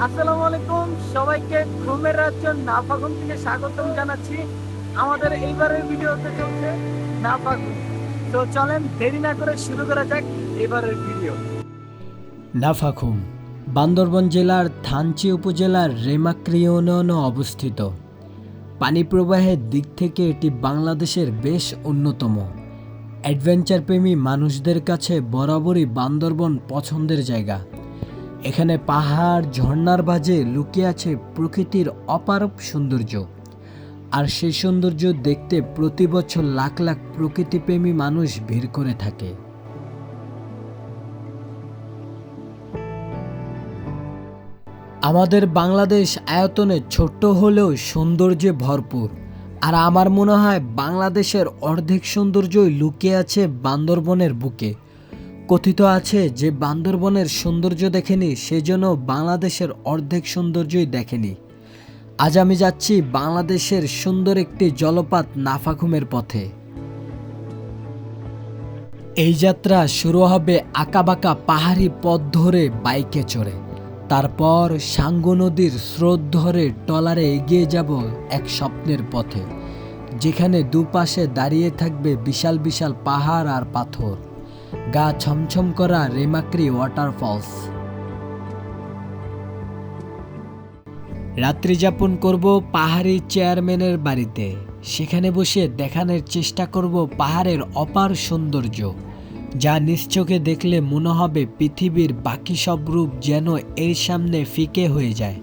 আসসালামু আলাইকুম, সবাইকে ঘুমের রাজ্য নাফাখুম থেকে স্বাগতম জানাচ্ছি। আমাদের এইবারের ভিডিওতে চলছে নাফাখুম। তো চলেন দেরি না করে শুরু করা যাক এবারের ভিডিও। নাফাখুম বান্দরবান জেলার থানচি উপজেলার রেমাক্রি ইউনিয়নে অবস্থিত। পানি প্রবাহের দিক থেকে এটি বাংলাদেশের বেশ অন্যতম। অ্যাডভেঞ্চার প্রেমী মানুষদের কাছে বরাবরই বান্দরবন পছন্দের জায়গা। এখানে পাহাড় ঝর্ণার বাজে লুকিয়ে আছে প্রকৃতির অপারূপ সৌন্দর্য। আর সেই সৌন্দর্য দেখতে প্রতি বছর লাখ লাখ প্রকৃতিপ্রেমী মানুষ ভিড় করে থাকে। আমাদের বাংলাদেশ আয়তনে ছোট্ট হলেও সৌন্দর্যে ভরপুর। আর আমার মনে হয় বাংলাদেশের অর্ধেক সৌন্দর্যই লুকিয়ে আছে বান্দরবনের বুকে। কথিত আছে যে বান্দরবনের সৌন্দর্য দেখেনি সেজন্য বাংলাদেশের অর্ধেক সৌন্দর্যই দেখেনি। আজ আমি যাচ্ছি বাংলাদেশের সুন্দর একটি জলপাত নাফাখুমের পথে। এই যাত্রা শুরু হবে আঁকাবাঁকা পাহাড়ি পথ ধরে বাইকে চড়ে। তারপর সাঙ্গু নদীর স্রোত ধরে ট্রলারে এগিয়ে যাব এক স্বপ্নের পথে, যেখানে দুপাশে দাঁড়িয়ে থাকবে বিশাল বিশাল পাহাড় আর পাথর, গা ছমছম করা রেমাক্রি ওয়াটারফলস। রাত্রি যাপন করব পাহাড়ি চেয়ারম্যানের বাড়িতে। সেখানে বসে দেখানোর চেষ্টা করব পাহাড়ের অপার সৌন্দর্য, যা নিশ্চোখে দেখলে মনে হবে পৃথিবীর বাকি সব রূপ যেন এর সামনে ফিকে হয়ে যায়।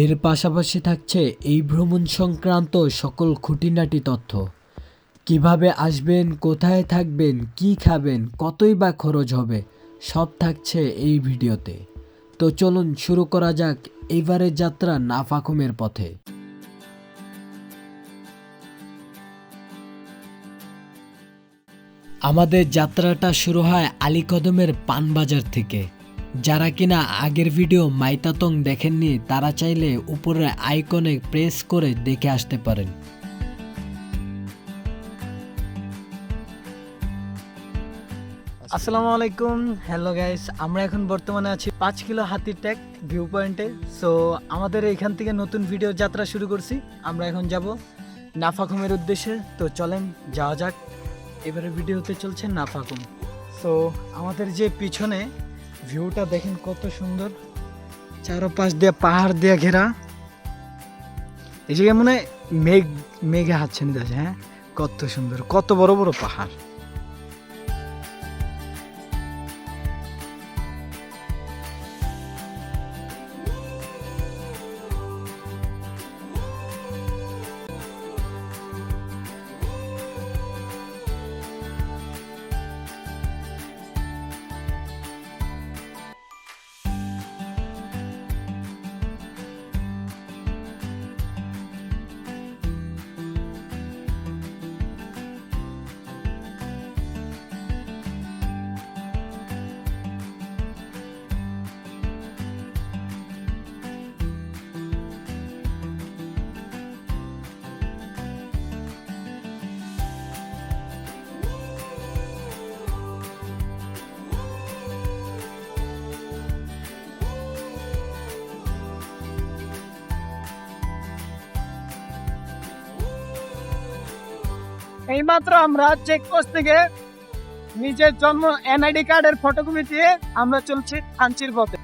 এর পাশাপাশি থাকছে এই ভ্রমণ সংক্রান্ত সকল খুঁটিনাটি তথ্য। কিভাবে আসবেন, কোথায় থাকবেন, কি খাবেন, কতই বা খরচ হবে, সব থাকছে এই ভিডিওতে। তো চলুন শুরু করা যাক এইবারের যাত্রা নাফাখুমের পথে। আমাদের যাত্রাটা শুরু হয় আলীকদমের পানবাজার থেকে। যারা কিনা আগের ভিডিও মাইতাতং দেখেননি তারা চাইলে উপরের আইকনে প্রেস করে দেখে আসতে পারেন। আসসালামু আলাইকুম, হ্যালো গাইস। আমরা এখন বর্তমানে আছি 5 কিলো হাতির ট্যাগ ভিউ পয়েন্টে। সো আমাদের এখান থেকে নতুন ভিডিও যাত্রা শুরু করছি। আমরা এখন যাব নাফাখুমের উদ্দেশ্যে। তো চলেন যাওয়া যাক। এবারে ভিডিওতে চলছে নাফাখুম। সো আমাদের যে পিছনে ভিউটা দেখেন কত সুন্দর, চারপাশ দিয়ে পাহাড় দিয়ে ঘেরা। এই জায়গায় মনে হয় মেঘে হাতছানি আছে। হ্যাঁ, কত সুন্দর, কত বড় বড় পাহাড়। এইমাত্র আমরা চেকপোস্ট থেকে নিজের জন্ম এনআইডি কার্ডের ফটোকপি দিয়ে আমরা চলছি থানচির পথে।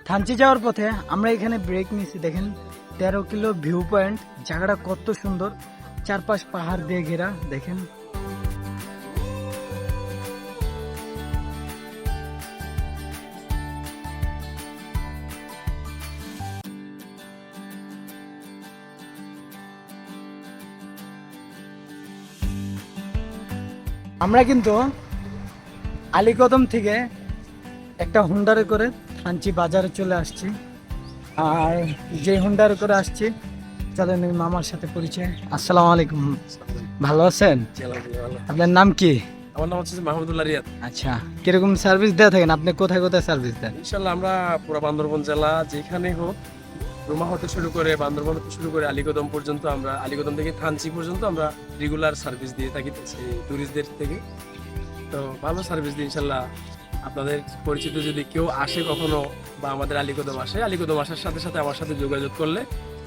থানচি যাওয়ার পথে আমরা এখানে ব্রেক নিয়েছি। দেখেন 13 কিলো ভিউ পয়েন্ট, জায়গাটা কত সুন্দর, চারপাশ পাহাড় দিয়ে ঘেরা। দেখেন আমরা কিন্তু আলীকদম থেকে একটা হুন্ডারে করে থানচি বাজারে চলে আসছি। আর যে হুন্ডারে করে আসছি, চলেন ওই মামার সাথে পরিচয়। আসসালামু আলাইকুম, ভালো আছেন? আপনার নাম কি? আমার নাম হচ্ছে মাহমুদুল্লাহ রিয়াদ। আচ্ছা, কিরকম সার্ভিস দেওয়া থাকেন? আপনি কোথায় কোথায় সার্ভিস দেন? ইনশাল্লাহ আমরা পুরো বান্দরবান জেলা যেখানে হোক রুমা হতে শুরু করে বান্দরবান হতে শুরু করে আলীকদম পর্যন্ত আমরা আলীকদম থেকে থানচি পর্যন্ত আমরা রেগুলার সার্ভিস দিয়ে থাকি ট্যুরিস্টদের থেকে। তো ভালো সার্ভিস দিই ইনশাল্লাহ। আপনাদের পরিচিত যদি কেউ আসে কখনো বা আমাদের আলীকদম আসে, আলীকদম আসার সাথে সাথে আমার সাথে যোগাযোগ করলে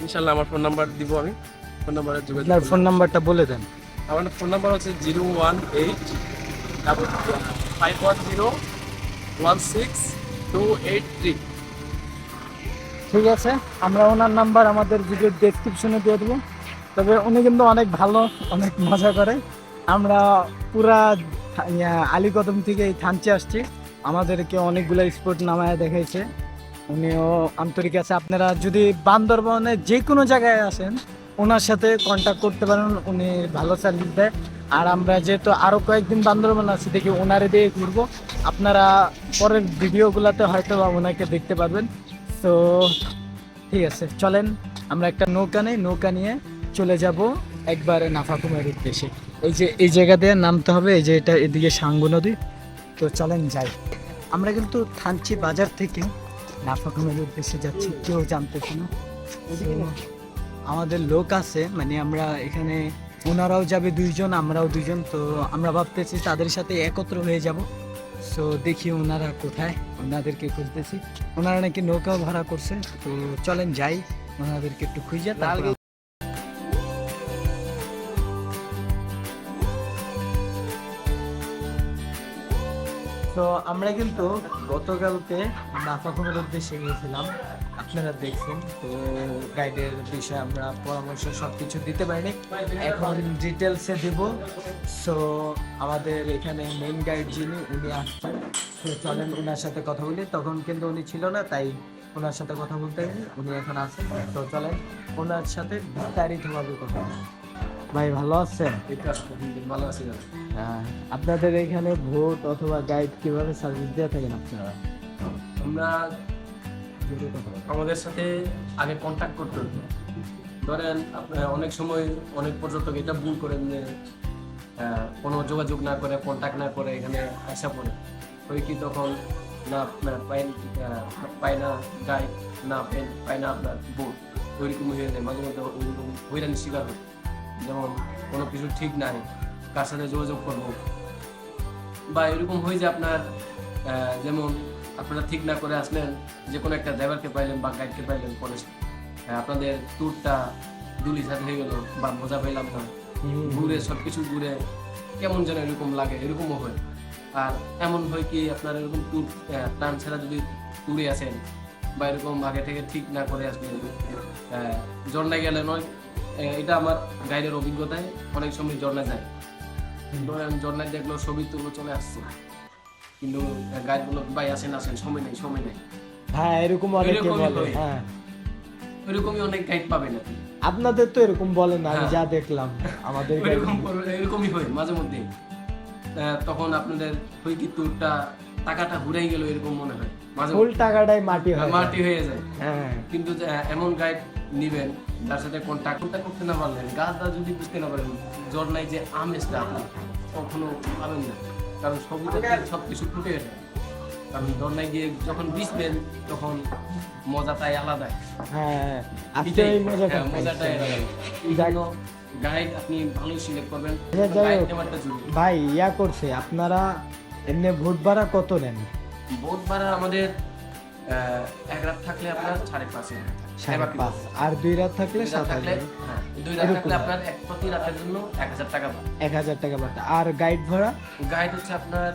ইনশাল্লাহ আমার ফোন নাম্বার দিব, আমি ফোন নাম্বারে যোগাযোগ আপনার করলে- ফোন নাম্বারটা বলে দেন। আমার ফোন নাম্বার হচ্ছে 01851016283। ঠিক আছে, আমরা ওনার নাম্বার আমাদের ভিডিওর ডেসক্রিপশনে দিয়ে দেবো। তবে উনি কিন্তু অনেক ভালো, অনেক মজা করে। আমরা পুরা আলীকদম থেকে এই থানচি আসছি, আমাদেরকে অনেকগুলো স্পট নামায় দেখাইছে। উনিও আন্তরিক আছে। আপনারা যদি বান্দরবনে যে কোনো জায়গায় আসেন ওনার সাথে কন্ট্যাক্ট করতে পারেন, উনি ভালো সার্ভিস দেয়। আর আমরা যেহেতু আরও কয়েকদিন বান্দরবন আছি, দেখি ওনারে দিয়ে ঘুরবো। আপনারা পরের ভিডিওগুলোতে হয়তো বা ওনাকে দেখতে পারবেন। তো ঠিক আছে, চলেন আমরা একটা নৌকা নিয়ে চলে যাব একবারে নাফাকুমের উদ্দেশ্যে। এই জায়গা দিয়ে নামতে হবে, এই যে এটা এদিকে সাঙ্গু নদী। তো চলেন যাই। আমরা কিন্তু থানচি বাজার থেকে নাফাকুমের উদ্দেশ্যে যাচ্ছি, কেউ জানতেছে না। তো আমাদের লোক আছে, মানে আমরা এখানে, ওনারাও যাবে 2 জন, আমরাও 2 জন। তো আমরা ভাবতেছি তাদের সাথে একত্র হয়ে যাব। সো দেখি ওনারা কোথায়, ওনাদেরকে খুঁজতেছি। ওনারা নাকি নৌকাও ভাড়া করছে। তো চলেন যাই, ওনাদেরকে একটু খুঁজে। তারপর তো আমরা কিন্তু গতকালকে নাফাকুমের উদ্দেশ্যে গিয়েছিলাম, আপনারা দেখছেন। তো গাইডের বিষয়ে আমরা পরামর্শ সবকিছু দিতে পারিনি, এখন ডিটেলসে দিব। সো আমাদের এখানে মেইন গাইড যিনি, উনি আসছেন। তো চলেন ওনার সাথে কথা বলি। তখন কিন্তু উনি ছিল না, তাই ওনার সাথে কথা বলতে হয়নি, উনি এখন আছেন। তো চলেন ওনার সাথে বিস্তারিতভাবে কথা বলি। ভাই ভালো আছেন? ভালো আছি। হ্যাঁ, আপনাদের এখানে ভোট অথবা গাইড কিভাবে সার্ভিস দিয়ে থাকেন আপনারা? আমরা আমাদের সাথে আগে কন্ট্যাক্ট করতে হতো। ধরেন আপনার অনেক সময় অনেক পর্যটক এটা ভুল করেন যে কোনো যোগাযোগ না করে, কন্ট্যাক্ট না করে এখানে আসা পড়ে। ওই কি তখন না আপনার পায় না গাইড, না পায় না আপনার বোট, ওইরকম হয়ে যায়। মাঝে মধ্যে ওইরকম হয়রানির শিকার হয়। যেমন কোনো কিছু ঠিক নাই, কার সাথে যোগাযোগ করবো, বা এরকম হয় যে আপনার যেমন আপনারা ঠিক না করে আসলেন, যে কোনো একটা ড্রাইভারকে পাইলেন বা গাইডকে পাইলেন, পরে আপনাদের ট্যুরটা দুলিশাত হয়ে গেল বা মজা পেলাম না, ঘুরে সব কিছু ঘুরে কেমন যেন এরকম লাগে, এরকমও হয়। আর এমন হয় কি আপনার এরকম ট্যুর প্ল্যান ছাড়া যদি ট্যুরে আসেন বা এরকম আগে থেকে ঠিক না করে আসবেন, ঝর্ণায় গেলে নয়, এটা আমার গাইডের অভিজ্ঞতায় অনেক সময় ঝর্ণায় যায়, ঝর্ণায় দেখলো ছবি তুলো চলে আসছে, কিন্তু গাইড বললো ভাই আসেন সময় নেই। হ্যাঁ, এরকম অনেকে এরকমই বলে। হয়। হ্যাঁ, ওইরকমই অনেক গাইড পাবেন আপনি। আপনাদের তো এরকম বলেন না, আমি হ্যাঁ। যা দেখলাম আমাদের এরকমই হয় মাঝে মধ্যে। তখন আপনাদের হয় কি ট্যুরটা টাকাটা ঘুরেই গেল এরকম মনে হয়, মাঝে ফুল টাকাটাই মাটি হয়। মাটি হয়ে যায়। হ্যাঁ, কিন্তু এমন গাইড নিবেন যার সাথে কন্ট্যাক্ট করতে না পারলেন, গাছটা যদি বুঝতে না পারেন, ঝর্ণায় যে আমেজটা আপনি কখনো পাবেন না, কারণ সব কিছু ফুটে গেছে। কারণ ঝর্ণায় গিয়ে যখন ভিজবেন তখন মজাটাই আলাদা। হ্যাঁ, আজকে এই মজাটা মজাটাই আলাদা। এই জন্য গাইড আপনি ভালোই সিলেক্ট করবেন। যাই হোক। গাইড নেওয়াটা জরুরি। ভাই করছে, আপনারা এমনি ভোট ভাড়া কত নেন? বোট ভাড়া আমাদের এক রাত থাকলে আপনার 5.5 5.5, আর 2 রাত থাকলে 7,000। থাকলে 2 রাত থাকলে আপনার প্রতি রাতের জন্য 1,000 টাকা পাবেন। 1,000 টাকা ভাড়া। আর গাইড ভাড়া? গাইড হচ্ছে আপনার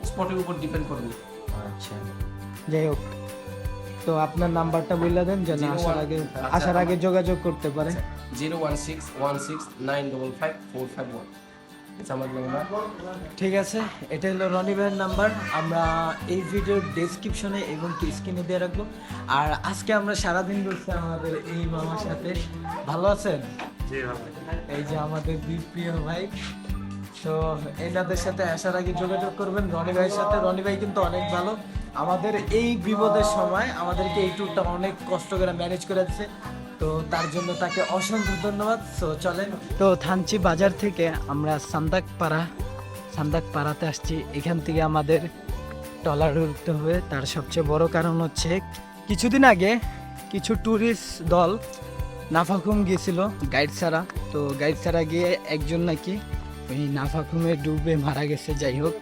স্পটের উপর ডিপেন্ড করবে। আচ্ছা, যাই হোক। তো আপনার নাম্বারটা বলে দেন যেন 01 আসার আগে যোগাযোগ করতে পারে। 01616955451 আমার নাম্বার। ঠিক আছে, এটা হলো রনি ভাইয়ের নাম্বার। আমরা এই ভিডিওর ডেসক্রিপশনে এবং কি স্ক্রিনে দিয়ে রাখবো। আর আজকে আমরা সারাদিন ঘুরছি আমাদের এই মামার সাথে। ভালো আছেন? এই যে আমাদের দুই প্রিয় ভাই। তো এনাদের সাথে আসার আগে যোগাযোগ করবেন রনি ভাইয়ের সাথে। রনি ভাই কিন্তু অনেক ভালো, আমাদের এই বিপদের সময় আমাদেরকে এই ট্যুরটা অনেক কষ্ট করে ম্যানেজ করে দিচ্ছে। তো তার জন্য তাকে অসংখ্য ধন্যবাদ। সো চলেন। তো থানচি বাজার থেকে আমরা সান্দাকপাড়াতে আসছি। এখান থেকে আমাদের ট্রলার উঠতে হবে। তার সবচেয়ে বড় কারণ হচ্ছে কিছুদিন আগে কিছু ট্যুরিস্ট দল নাফাখুম গিয়েছিল গাইড ছাড়া। তো গাইড ছাড়া গিয়ে একজন নাকি ওই নাফাখুমে ডুবে মারা গেছে, যাই হোক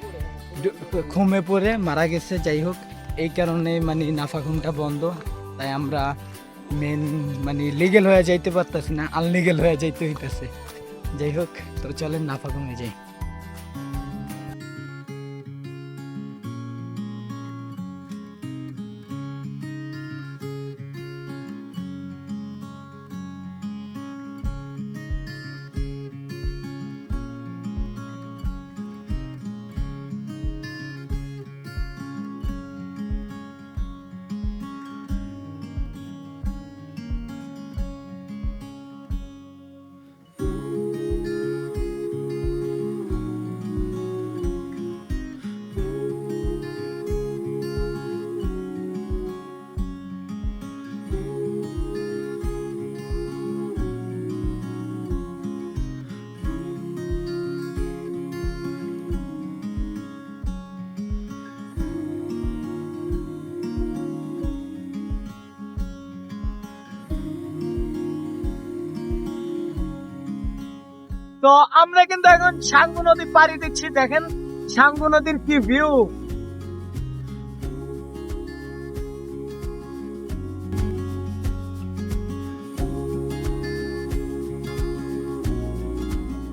খুমে পড়ে মারা গেছে, যাই হোক এই কারণে মানে নাফাখুমটা বন্ধ। তাই আমরা মেন মানে লিগেল হয়ে যাইতে পারতেছি না, আনলিগেল হয়ে যাইতে হইতেছে। যাই হোক, তো চলেন নাফাখুমে যাই। তো আমরা কিন্তু এখন সাঙ্গু নদী পাড়ি দিচ্ছি। দেখেন সাঙ্গু নদীর কি ভিউ।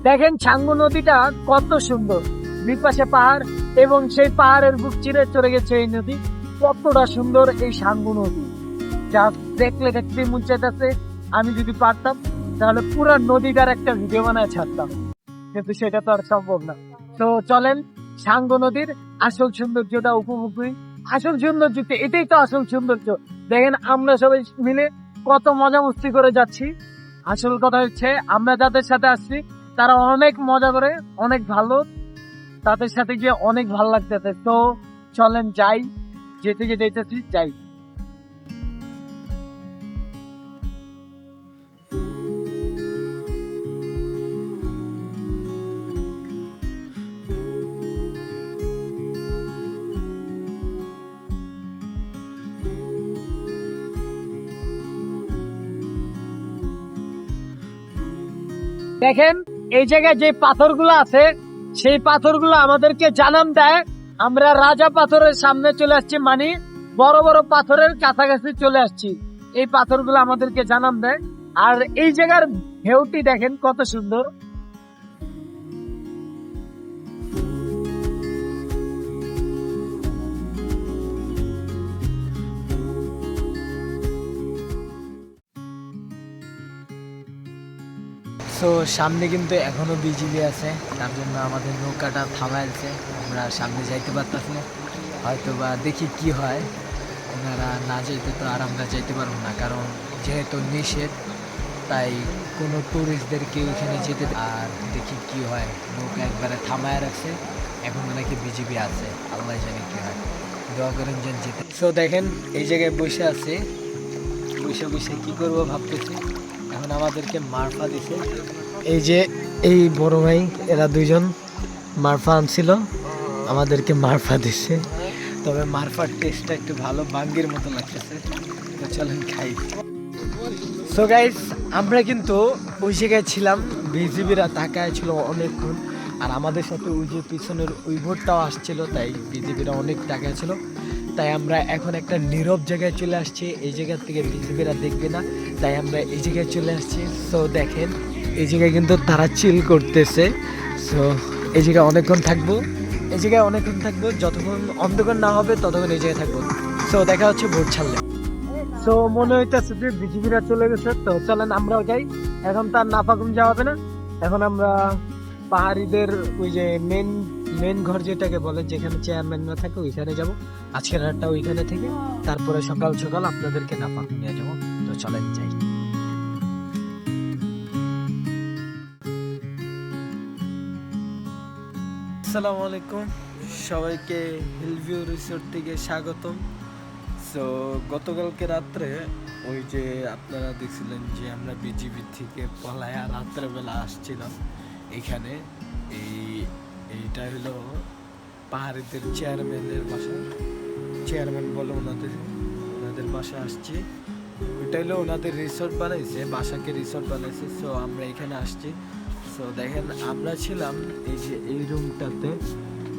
দেখেন সাঙ্গু নদীটা কত সুন্দর, দুই পাশে পাহাড় এবং সেই পাহাড়ের বুক চিরে চলে গেছে এই নদী। কতটা সুন্দর এই সাঙ্গু নদী, যা দেখলে দেখতে মন চাইতেছে। আমি যদি পারতাম তাহলে পুরো নদীটার একটা ভিডিও বানায় ছাড়তাম, কিন্তু সেটা তো আর সম্ভব না। তো চলেন সাঙ্গু নদীর আসল সৌন্দর্যটা উপভোগ করি। আসল সৌন্দর্য এটাই তো আসল সৌন্দর্য। দেখেন আমরা সবাই মিলে কত মজা মস্তি করে যাচ্ছি। আসল কথা হচ্ছে আমরা যাদের সাথে আসছি তারা অনেক মজা করে, অনেক ভালো, তাদের সাথে গিয়ে অনেক ভালো লাগতেছে। তো চলেন যাই, যেতে যেতেছি যাই। দেখেন এই জায়গায় যে পাথরগুলো আছে সেই পাথরগুলো আমাদেরকে জানান দেয় আমরা রাজা পাথরের সামনে চলে আসছি, মানে বড় বড় পাথরের কাছাকাছি চলে আসছি। এই পাথরগুলো আমাদেরকে জানান দেয়। আর এই জায়গার ঢেউটি দেখেন কত সুন্দর। তো সামনে কিন্তু এখনো বিজিবি আছে, তার জন্য আমাদের নৌকাটা থামাইছে। আমরা সামনে যাইতে পারতেছি না, হয়তো বা দেখি কি হয়। ওনারা না যাইতে তো আর আমরা যাইতে পারবো না, কারণ যেহেতু নিষেধ, তাই কোনো ট্যুরিস্টদেরকে ওইখানে যেতে। আর দেখি কি হয়, নৌকা একবারে থামায় রাখছে, এখন নাকি বিজিবি আছে, আল্লাহ জানে কি হয়। দোয়া করেন যেন যেতে। তো দেখেন এই জায়গায় বসে আছে, বসে বসে কি করবো ভাবতেছি। এখন আমাদেরকে মারফা দিছে, এই যে এই বড় ভাই এরা দুইজন মারফা আনছিল, আমাদেরকে মারফা দিছে। তবে মারফার টেস্টটা একটু ভালো, বাঙ্গির মতো লাগতেছে। তো চলেন খাই। সো গাইস, আমরা কিন্তু ওই জায়গায় ছিলাম, বিজিবিরা তাকায় ছিল অনেকক্ষণ। আর আমাদের সাথে ওই যে পিছনের ওই ভোটটাও আসছিল, তাই বিজিবিরা অনেক তাকায় ছিল। তাই আমরা এখন একটা নীরব জায়গায় চলে আসছি। এই জায়গা থেকে বিজিবিরা দেখবে না, তাই আমরা এই জায়গায় চলে আসছি। সো দেখেন এই জায়গায় কিন্তু তারা চিল করতেছে। সো এই জায়গায় অনেকক্ষণ থাকবো, এই জায়গায় অনেকক্ষণ থাকবো, যতক্ষণ অন্ধকার না হবে ততক্ষণ এই জায়গায় থাকবো। সো দেখা হচ্ছে ভোট ছাড়লে। সো মনে হইতেছে যে বিজিবিরা চলে গেছে, তো চলেন আমরাও যাই। এখন তার নাফাকুম যাওয়া হবে না, এখন আমরা পাহাড়িদের ওই যে মেন ঘর যেটাকে বলে, যেখানে চেয়ারম্যানরা থাকে ওইখানে যাব। আজকের রাতটা ওইখানে থেকে তারপরে সকাল সকাল আপনাদেরকে নাফাকুম নিয়ে যাবো। তো চলেন যাই। আসসালামু আলাইকুম, সবাইকে হিলভিউ রিসোর্ট থেকে স্বাগতম। সো গতকালকে রাত্রে ওই যে আপনারা দেখছিলেন যে আমরা বিজিবি থেকে পলায়া রাত্রেবেলা আসছিলাম এখানে। এইটা হলো পাহাড়িদের চেয়ারম্যানের বাসা, চেয়ারম্যান বলে ওনাদের বাসা আসছি। ওইটা হলো ওনাদের রিসোর্ট বানাইছে, বাসাকে রিসোর্ট বানাইছে। সো আমরা এখানে আসছি। সো দেখেন আমরা ছিলাম এই যে এই রুমটাতে,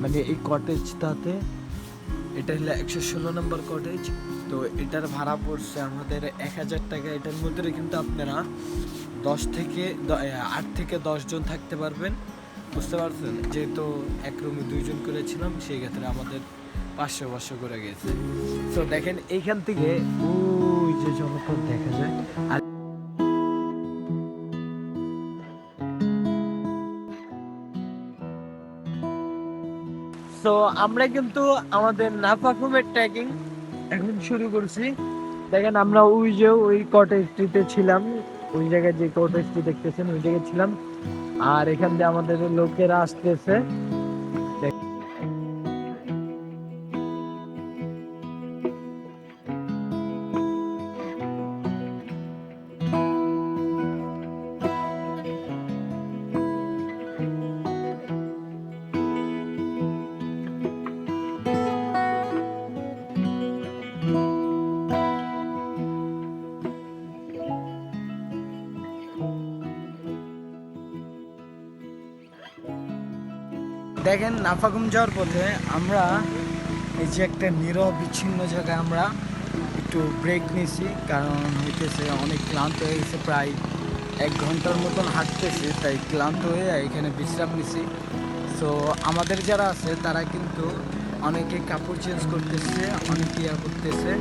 মানে এই কটেজটাতে। এটা হলো 116 নম্বর কটেজ। তো এটার ভাড়া পড়ছে আমাদের 1000 টাকা। এটার মধ্যে কিন্তু আপনারা 8 থেকে 10 জন থাকতে পারবেন, বুঝতে পারছেন? যেহেতু এক রুমে 2 জন করে ছিলাম, সেই ক্ষেত্রে আমাদের 500 করে গেছে। তো দেখেন এইখান থেকে ওই যে জলপথ দেখা যায়। আর তো আমরা কিন্তু আমাদের নাফাকুমের ট্রেকিং এখন শুরু করছি। দেখেন আমরা ওই কটেজটিতে ছিলাম, ওই জায়গায় যে কটেজটি দেখতেছেন ওই জায়গায় ছিলাম। আর এখান দিয়ে আমাদের লোকেরা আসতেছে। দেখেন নাফাকুম যাওয়ার পথে আমরা এই যে একটা নিরবিচ্ছিন্ন জায়গায় আমরা একটু ব্রেক নিয়েছি, কারণ হইতেছে অনেক ক্লান্ত হয়ে গেছে, প্রায় 1 ঘন্টার মতন হাঁটতেছি, তাই ক্লান্ত হয়ে এখানে বিশ্রাম নিছি। সো আমাদের যারা আছে তারা কিন্তু অনেকে কাপড় চেঞ্জ করতেছে, অনেকে ইয়া করতেছে।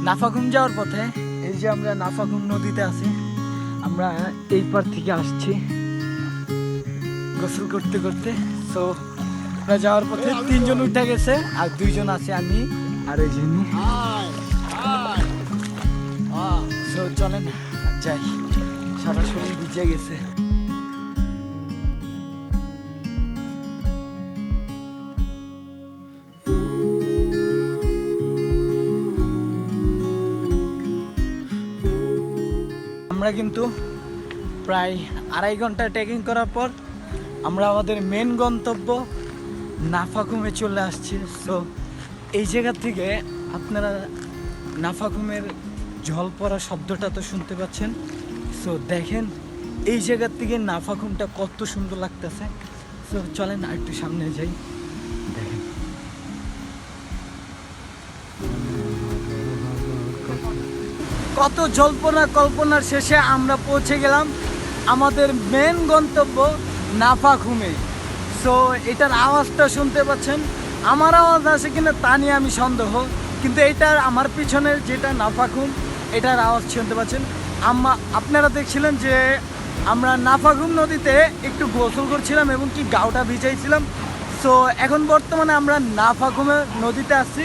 নাফাকুম যাওয়ার পথে এই যে আমরা নাফাকুম নদীতে আছি। আমরা এই পার থেকে আসছি গোসল করতে করতে। সো আমরা যাওয়ার পথে 3 জন উঠে গেছে, আর 2 জন আছে, আমি আর ওই জন্য। সো চলেন যাই, সারা শরীর ভিজে গেছে। আমরা কিন্তু প্রায় 2.5 ঘন্টা ট্রেকিং করার পর আমরা আমাদের মেন গন্তব্য নাফাকুমে চলে আসছি। সো এই জায়গা থেকে আপনারা নাফাকুমের জল পড়া শব্দটা তো শুনতে পাচ্ছেন। সো দেখেন এই জায়গার থেকে নাফাকুমটা কত সুন্দর লাগতেছে। সো চলেন আর একটু সামনে যাই, দেখেন। কত কল্পনার শেষে আমরা পৌঁছে গেলাম আমাদের মেন গন্তব্য নাফাকুমে। সো এটার আওয়াজটা শুনতে পাচ্ছেন, আমার আওয়াজ আছে কিনা তা নিয়ে আমি সন্দেহ, কিন্তু এটার আমার পিছনের যেটা নাফাকুম, এটার আওয়াজ শুনতে পাচ্ছেন। আপনারা দেখছিলেন যে আমরা নাফাকুম নদীতে একটু গোসল করছিলাম এবং কি গাওটা ভিজাইছিলাম। সো এখন বর্তমানে আমরা নাফাকুমের নদীতে আসছি।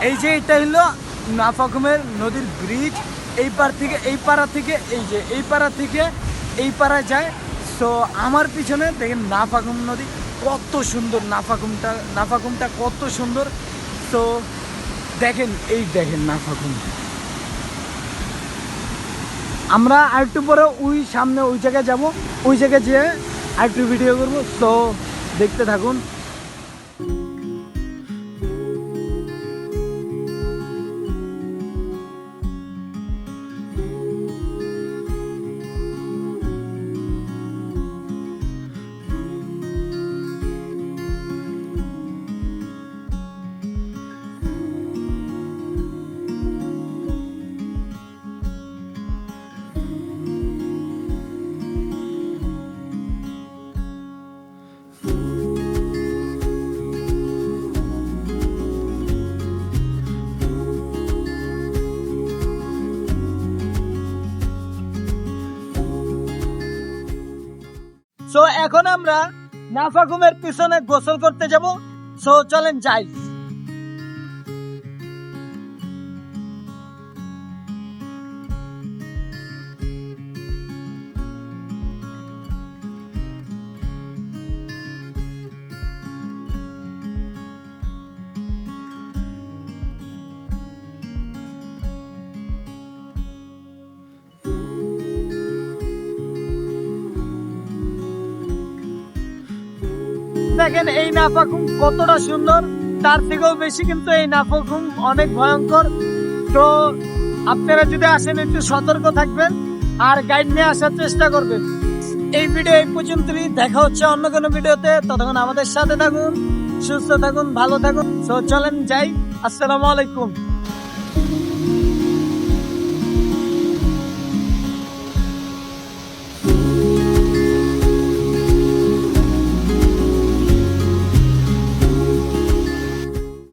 এই যে এটা হলো নাফাকুমের নদীর ব্রিজ। এই পার থেকে এই পাড়া থেকে এই পাড়া থেকে এই পাড়ায় যায়। সো আমার পিছনে দেখেন নাফাকুম নদী কত সুন্দর, নাফাকুমটা কত সুন্দর। তো দেখেন দেখেন নাফাকুম। আমরা আরেকটু পরে ওই সামনে ওই জায়গায় যাব, ওই জায়গায় যেয়ে আরেকটু ভিডিও করবো। তো দেখতে থাকুন। সো এখন আমরা নাফাখুমের পিছনে গোসল করতে যাব। সো চলেন যাই। দেখেন এই নাফাখুম কতটা সুন্দর, তার থেকেও বেশি কিন্তু এই নাফাখুম অনেক ভয়ঙ্কর। তো আপনারা যদি আসেন একটু সতর্ক থাকবেন আর গাইড নিয়ে আসার চেষ্টা করবেন। এই ভিডিও এই পর্যন্তই, দেখা হচ্ছে অন্য কোনো ভিডিওতে। ততক্ষণ আমাদের সাথে থাকুন, সুস্থ থাকুন, ভালো থাকুন। তো চলেন যাই। আসসালামু আলাইকুম।